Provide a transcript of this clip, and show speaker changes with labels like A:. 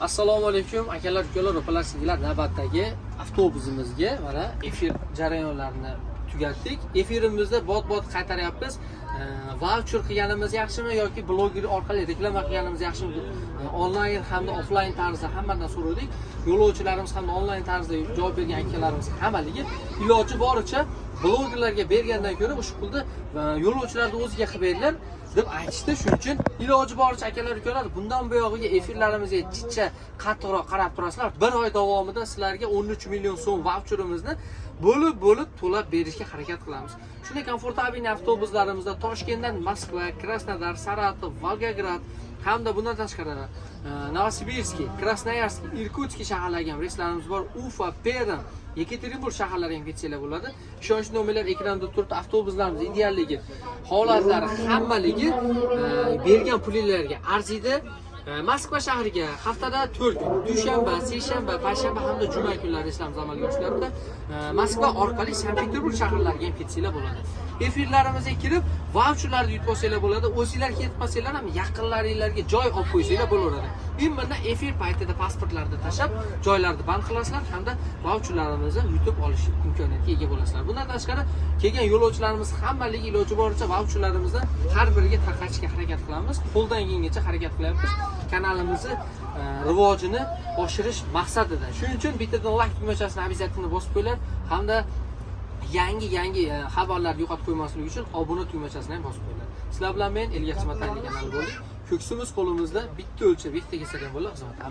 A: Assalomu alaykum akalar, ukalar, opalar, singillar. Navbatdagi avtobusimizga mana efir jarayonlarini tugatdik. Efirimizda bot qaytaryapmiz. Voucher qilganimiz yaxshimi yoki bloger orqali reklama qilganimiz yaxshimi? Onlayn hamda offlayn tarzda hammadan so'radik. Yo'lovchilarimiz hamda onlayn tarzda javob bergan akalarimiz hammaligi iloji boricha blogerlarga bergandan ko'ra ushbu pulni yo'lovchilarning o'ziga qilib berdilar deb aytishdi. Shuning uchun iloji boricha akalar, ukalar, bundan buyog'iga efirlarimizga jicha qattiqroq qarab turasizlar. 1 oy davomida sizlarga 13 million so'm voucherimizni bo'lib to'lab berishga harakat qilamiz. Shunday komfortabilniy avtobuslarimizda Toshkentdan Moskva, Krasnodar, Saratov, Volgograd hamda bundan tashqari Novosibirsk, Krasnoyarsk, Irkutsk shaharlariga ham reyslarimiz bor. Ufa, Perm, Yekaterinburg shaharlariga ham ketsalar bo'ladi. Ishonch nomerlar ekranda turibdi. Avtobuslarimiz idealligi, holatlari, hammaligi bergan pulinglarga arziydi. Moskva shahriga haftada 4 kun, dushanba, seshanba, payshanba hamda juma kunlari reyslarimiz amalga oshiryapti. Moskva orqali Sankt-Peterburg shaharlariga ham ketsalar bo'ladi. Efirlarimizga kirib, voucherlarni yutib olsanglar bo'ladi. O'zingizlar ketmasanglar ham yaqinlaringizlarga joy olib qo'ysanglar bo'laveradi. Bundan efir paytida pasportlarni tashab, joylarni band qilasizlar hamda voucherlarimizni yutib olish imkoniyatiga ega bo'lasizlar. Bundan tashqari, kelgan yo'lovchilarimiz hammaligi iloji boricha voucherlarimizni har biriga tarqatishga harakat qilamiz. Qo'ldan kelgancha harakat qilyapmiz. Kanalimizni rivojini oshirish maqsadida. Shuning uchun bittadan like tugmachasini обязательно bosib qo'yinglar hamda yangi xabarlarni yo'qotib qo'ymaslik uchun obuna tugmachasini ham bosib qo'yinglar. Sizlar bilan men Elga xizmat kanali bo'ldik. Ko'ksimiz qo'limizda bitta o'lchab, bitta kesak bo'lib xizmat